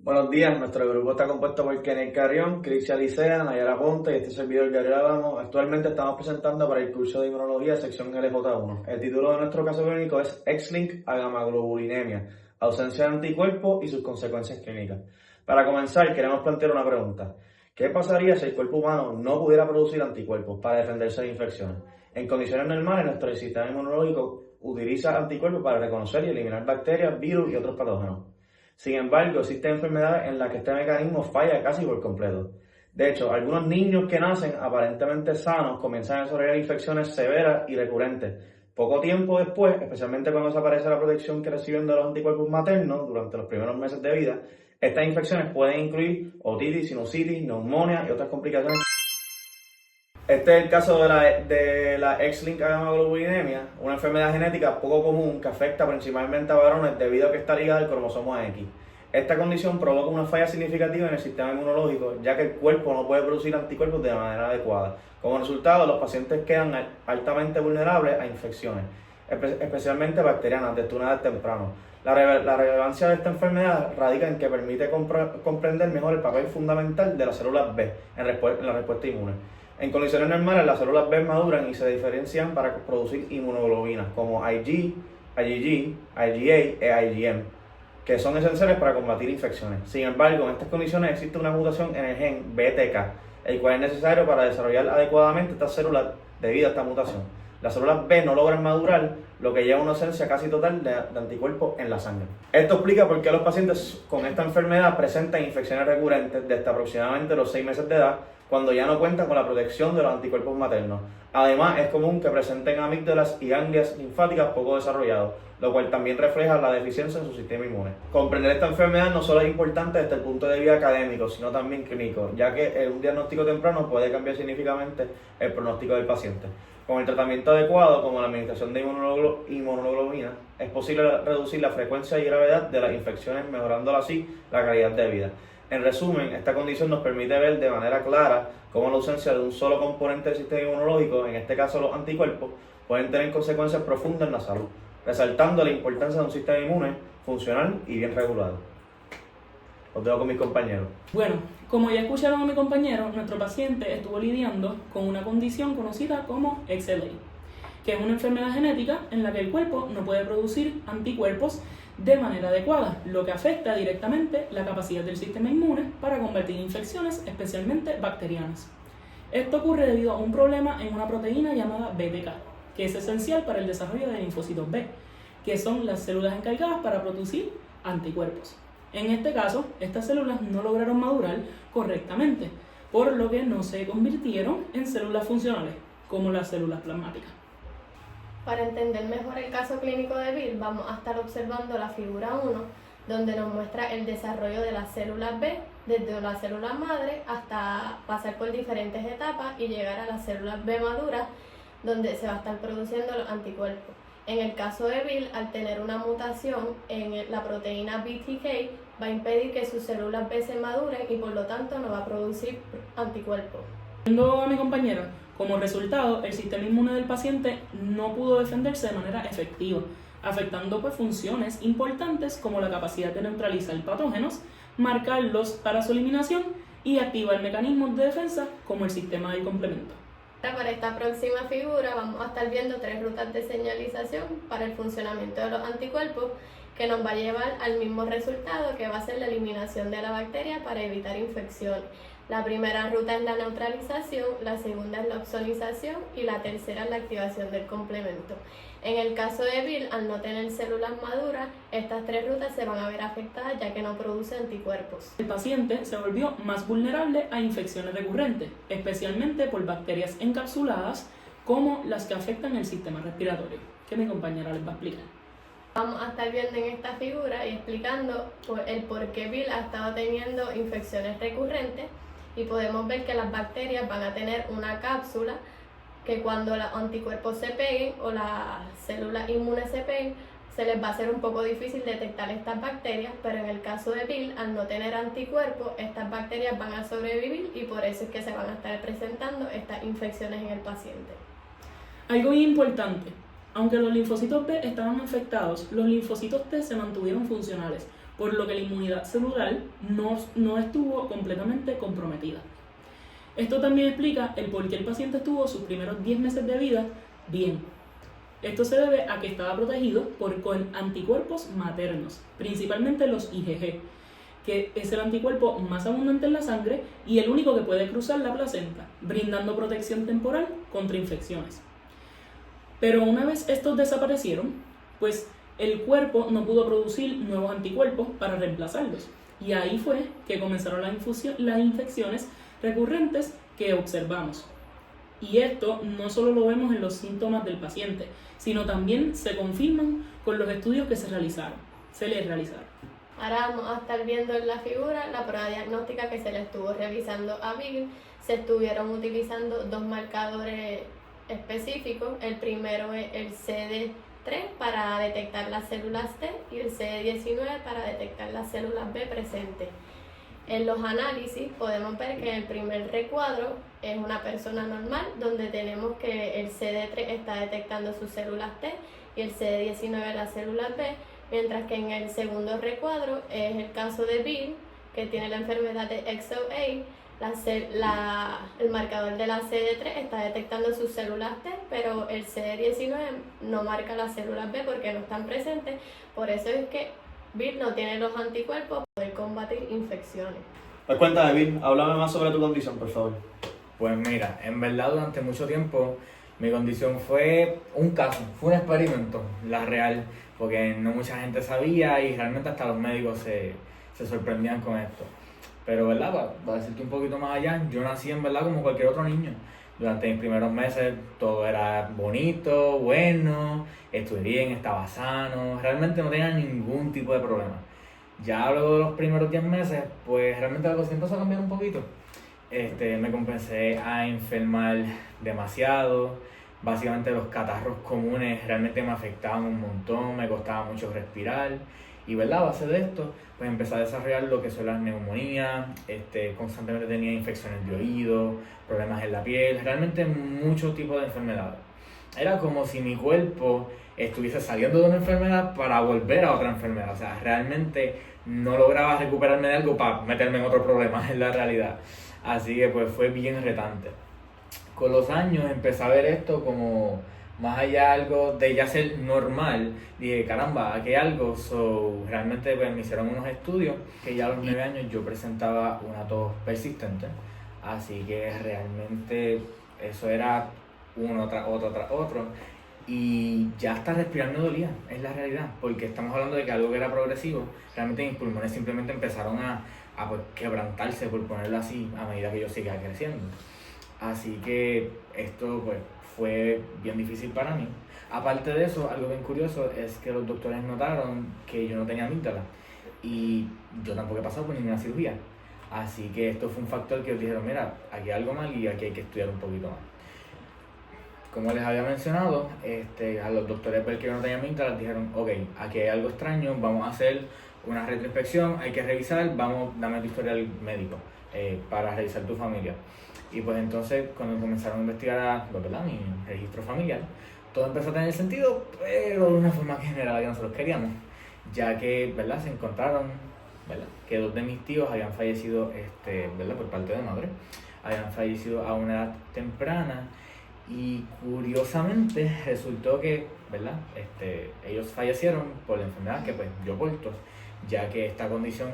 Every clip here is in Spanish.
Buenos días, nuestro grupo está compuesto por Kenneth Carrión, Crisia Licea, Nayara Ponte y este servidor Gabriel Álamo. Actualmente estamos presentando para el curso de Inmunología sección LJ1. El título de nuestro caso clínico es X-linked agamaglobulinemia, ausencia de anticuerpos y sus consecuencias clínicas. Para comenzar, queremos plantear una pregunta. ¿Qué pasaría si el cuerpo humano no pudiera producir anticuerpos para defenderse de infecciones? En condiciones normales, nuestro sistema inmunológico utiliza anticuerpos para reconocer y eliminar bacterias, virus y otros patógenos. Sin embargo, existen enfermedades en las que este mecanismo falla casi por completo. De hecho, algunos niños que nacen aparentemente sanos comienzan a desarrollar infecciones severas y recurrentes. Poco tiempo después, especialmente cuando desaparece la protección que reciben de los anticuerpos maternos durante los primeros meses de vida, estas infecciones pueden incluir otitis, sinusitis, neumonía y otras complicaciones. Este es el caso de la X-linked agamaglobulinemia, una enfermedad genética poco común que afecta principalmente a varones debido a que está ligada al cromosoma X. Esta condición provoca una falla significativa en el sistema inmunológico, ya que el cuerpo no puede producir anticuerpos de manera adecuada. Como resultado, los pacientes quedan altamente vulnerables a infecciones, especialmente bacterianas, desde una edad temprana. La relevancia de esta enfermedad radica en que permite comprender mejor el papel fundamental de las células B en la respuesta inmune. En condiciones normales, las células B maduran y se diferencian para producir inmunoglobulinas como Ig, IgG, IgA e IgM, que son esenciales para combatir infecciones. Sin embargo, en estas condiciones existe una mutación en el gen BTK, el cual es necesario para desarrollar adecuadamente estas células debido a esta mutación. Las células B no logran madurar, lo que lleva a una ausencia casi total de anticuerpos en la sangre. Esto explica por qué los pacientes con esta enfermedad presentan infecciones recurrentes desde aproximadamente los 6 meses de edad, cuando ya no cuentan con la protección de los anticuerpos maternos. Además, es común que presenten amígdalas y ganglios linfáticas poco desarrollados, lo cual también refleja la deficiencia en su sistema inmune. Comprender esta enfermedad no solo es importante desde el punto de vista académico, sino también clínico, ya que un diagnóstico temprano puede cambiar significativamente el pronóstico del paciente. Con el tratamiento adecuado, como la administración de inmunoglobulina, es posible reducir la frecuencia y gravedad de las infecciones, mejorando así la calidad de vida. En resumen, esta condición nos permite ver de manera clara cómo la ausencia de un solo componente del sistema inmunológico, en este caso los anticuerpos, pueden tener consecuencias profundas en la salud, resaltando la importancia de un sistema inmune funcional y bien regulado. Os dejo con mis compañeros. Bueno, como ya escucharon a mi compañero, nuestro paciente estuvo lidiando con una condición conocida como XLA, que es una enfermedad genética en la que el cuerpo no puede producir anticuerpos de manera adecuada, lo que afecta directamente la capacidad del sistema inmune para combatir infecciones, especialmente bacterianas. Esto ocurre debido a un problema en una proteína llamada BTK, que es esencial para el desarrollo de linfocitos B, que son las células encargadas para producir anticuerpos. En este caso, estas células no lograron madurar correctamente, por lo que no se convirtieron en células funcionales, como las células plasmáticas. Para entender mejor el caso clínico de Bill, vamos a estar observando la figura 1, donde nos muestra el desarrollo de las células B, desde la célula madre hasta pasar por diferentes etapas y llegar a las células B maduras, donde se va a estar produciendo los anticuerpos. En el caso de Bill, al tener una mutación en la proteína BTK, va a impedir que sus células B se maduren y por lo tanto no va a producir anticuerpos. Viendo a mi compañero, como resultado, el sistema inmune del paciente no pudo defenderse de manera efectiva, afectando funciones importantes como la capacidad de neutralizar patógenos, marcarlos para su eliminación y activar mecanismos de defensa como el sistema de complemento. Para esta próxima figura vamos a estar viendo 3 rutas de señalización para el funcionamiento de los anticuerpos que nos va a llevar al mismo resultado, que va a ser la eliminación de la bacteria para evitar infecciones. La primera ruta es la neutralización, la segunda es la opsonización y la tercera es la activación del complemento. En el caso de Bill, al no tener células maduras, estas 3 rutas se van a ver afectadas ya que no produce anticuerpos. El paciente se volvió más vulnerable a infecciones recurrentes, especialmente por bacterias encapsuladas como las que afectan el sistema respiratorio, que mi compañera les va a explicar. Vamos a estar viendo en esta figura y explicando el por qué Bill ha estado teniendo infecciones recurrentes, y podemos ver que las bacterias van a tener una cápsula que cuando los anticuerpos se peguen o las células inmunes se peguen, se les va a hacer un poco difícil detectar estas bacterias, pero en el caso de Bill, al no tener anticuerpos, estas bacterias van a sobrevivir y por eso es que se van a estar presentando estas infecciones en el paciente. Algo muy importante, aunque los linfocitos B estaban afectados, los linfocitos T se mantuvieron funcionales, por lo que la inmunidad celular no estuvo completamente comprometida. Esto también explica el por qué el paciente estuvo sus primeros 10 meses de vida bien. Esto se debe a que estaba protegido con anticuerpos maternos, principalmente los IgG, que es el anticuerpo más abundante en la sangre y el único que puede cruzar la placenta, brindando protección temporal contra infecciones. Pero una vez estos desaparecieron, pues el cuerpo no pudo producir nuevos anticuerpos para reemplazarlos. Y ahí fue que comenzaron las infecciones recurrentes que observamos. Y esto no solo lo vemos en los síntomas del paciente, sino también se confirman con los estudios que se les realizaron. Ahora vamos a estar viendo en la figura la prueba diagnóstica que se le estuvo revisando a Bill. Se estuvieron utilizando dos marcadores específicos. El primero es el CD3 para detectar las células T y el CD19 para detectar las células B presentes. En los análisis podemos ver que el primer recuadro es una persona normal, donde tenemos que el CD3 está detectando sus células T y el CD19 las células B, mientras que en el segundo recuadro es el caso de Bill, que tiene la enfermedad de XOA. El marcador de la CD3 está detectando sus células T, pero el CD19 no marca las células B porque no están presentes. Por eso es que Bill no tiene los anticuerpos para poder combatir infecciones. Pues cuéntame, Bill, háblame más sobre tu condición, por favor. Pues mira, en verdad durante mucho tiempo mi condición fue un caso, fue un experimento, la real, porque no mucha gente sabía y realmente hasta los médicos se sorprendían con esto. Pero verdad, para decirte un poquito más allá, yo nací en verdad como cualquier otro niño. Durante mis primeros meses todo era bonito, bueno, estudié bien, estaba sano, realmente no tenía ningún tipo de problema. Ya luego de los primeros 10 meses, pues realmente la cosa empezó a cambiar un poquito. Me comencé a enfermar demasiado, básicamente los catarros comunes realmente me afectaban un montón, me costaba mucho respirar. Y ¿verdad? A base de esto, pues empecé a desarrollar lo que son las neumonías, constantemente tenía infecciones de oído, problemas en la piel, realmente muchos tipos de enfermedades. Era como si mi cuerpo estuviese saliendo de una enfermedad para volver a otra enfermedad. O sea, realmente no lograba recuperarme de algo para meterme en otro problema, en la realidad. Así que pues fue bien retante. Con los años empecé a ver esto como más allá algo de ya ser normal. Dije, caramba, aquí hay algo. Realmente pues, me hicieron unos estudios que ya a los 9 años yo presentaba una tos persistente. Así que realmente eso era uno tras otro. Y ya hasta respirar me dolía, es la realidad. Porque estamos hablando de que algo que era progresivo, realmente mis pulmones simplemente empezaron a pues, quebrantarse, por ponerlo así, a medida que yo seguía creciendo. Así que esto pues fue bien difícil para mí. Aparte de eso, algo bien curioso es que los doctores notaron que yo no tenía amígdala y yo tampoco he pasado por ninguna cirugía. Así que esto fue un factor que ellos dijeron, mira, aquí hay algo mal y aquí hay que estudiar un poquito más. Como les había mencionado, a los doctores ver que yo no tenía amígdala dijeron, ok, aquí hay algo extraño, vamos a hacer una retroinspección, hay que revisar, dame tu historial médico para revisar tu familia. Y pues entonces cuando comenzaron a investigar mi registro familiar, todo empezó a tener sentido, pero de una forma que general que nosotros queríamos, ya que se encontraron que 2 de mis tíos habían fallecido por parte de madre, habían fallecido a una edad temprana y curiosamente resultó que ellos fallecieron por la enfermedad que pues yo porto, ya que esta condición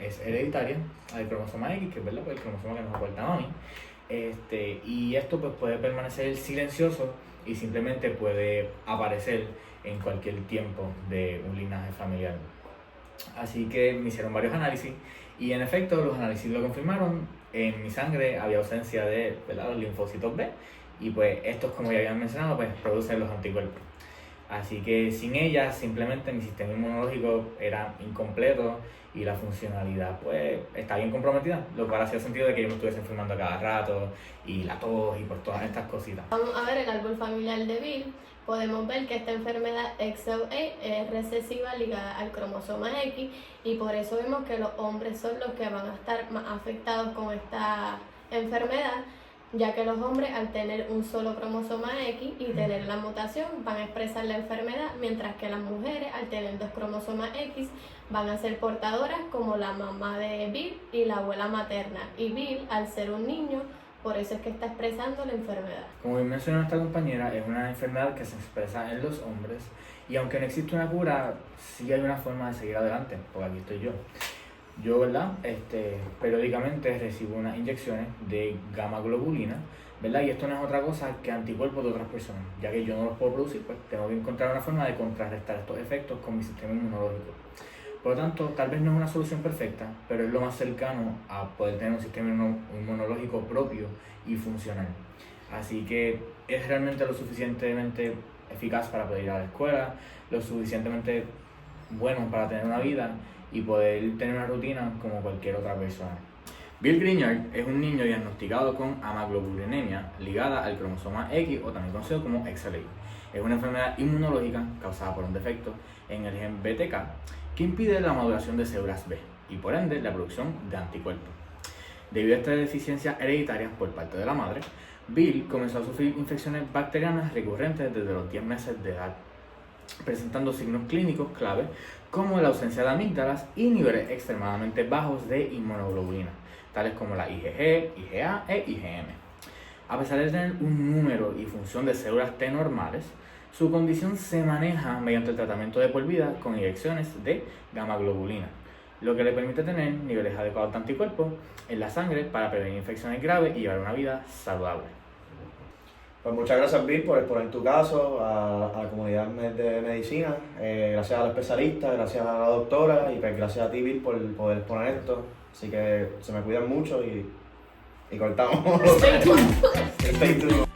es hereditaria al cromosoma X, que es el cromosoma que nos aporta mami. Y esto pues puede permanecer silencioso y simplemente puede aparecer en cualquier tiempo de un linaje familiar. Así que me hicieron varios análisis y en efecto los análisis lo confirmaron. En mi sangre había ausencia de los linfocitos B y pues estos, como ya habían mencionado, pues producen los anticuerpos. Así que sin ellas simplemente mi sistema inmunológico era incompleto y la funcionalidad pues está bien comprometida, lo cual hacía sentido de que yo me estuviese enfermando a cada rato y la tos y por todas estas cositas. Vamos a ver el árbol familiar de Bill. Podemos ver que esta enfermedad XOA es recesiva ligada al cromosoma X y por eso vemos que los hombres son los que van a estar más afectados con esta enfermedad, ya que los hombres al tener un solo cromosoma X y tener la mutación van a expresar la enfermedad, mientras que las mujeres al tener 2 cromosomas X van a ser portadoras como la mamá de Bill y la abuela materna, y Bill al ser un niño, por eso es que está expresando la enfermedad. Como bien mencionó nuestra compañera, es una enfermedad que se expresa en los hombres y aunque no existe una cura, sí hay una forma de seguir adelante, porque aquí estoy yo. Yo, ¿verdad? Periódicamente recibo unas inyecciones de gamma globulina, ¿verdad? Y esto no es otra cosa que anticuerpos de otras personas, ya que yo no los puedo producir, pues tengo que encontrar una forma de contrarrestar estos efectos con mi sistema inmunológico. Por lo tanto, tal vez no es una solución perfecta, pero es lo más cercano a poder tener un sistema inmunológico propio y funcional. Así que es realmente lo suficientemente eficaz para poder ir a la escuela, lo suficientemente bueno para tener una vida y poder tener una rutina como cualquier otra persona. Bill Grignard es un niño diagnosticado con amaglobulinemia ligada al cromosoma X o también conocido como XLA. Es una enfermedad inmunológica causada por un defecto en el gen BTK que impide la maduración de células B y por ende la producción de anticuerpos. Debido a esta deficiencia hereditaria por parte de la madre, Bill comenzó a sufrir infecciones bacterianas recurrentes desde los 10 meses de edad, presentando signos clínicos clave como la ausencia de amígdalas y niveles extremadamente bajos de inmunoglobulina, tales como la IgG, IgA e IgM. A pesar de tener un número y función de células T normales, su condición se maneja mediante el tratamiento de por vida con inyecciones de gamma globulina, lo que le permite tener niveles adecuados de anticuerpos en la sangre para prevenir infecciones graves y llevar una vida saludable. Pues muchas gracias, Bill, por exponer tu caso a la comunidad de medicina. Gracias al especialista, gracias a la doctora y pues gracias a ti, Bill, por poder exponer esto. Así que se me cuidan mucho y cortamos. Stay tuned. Stay tuned.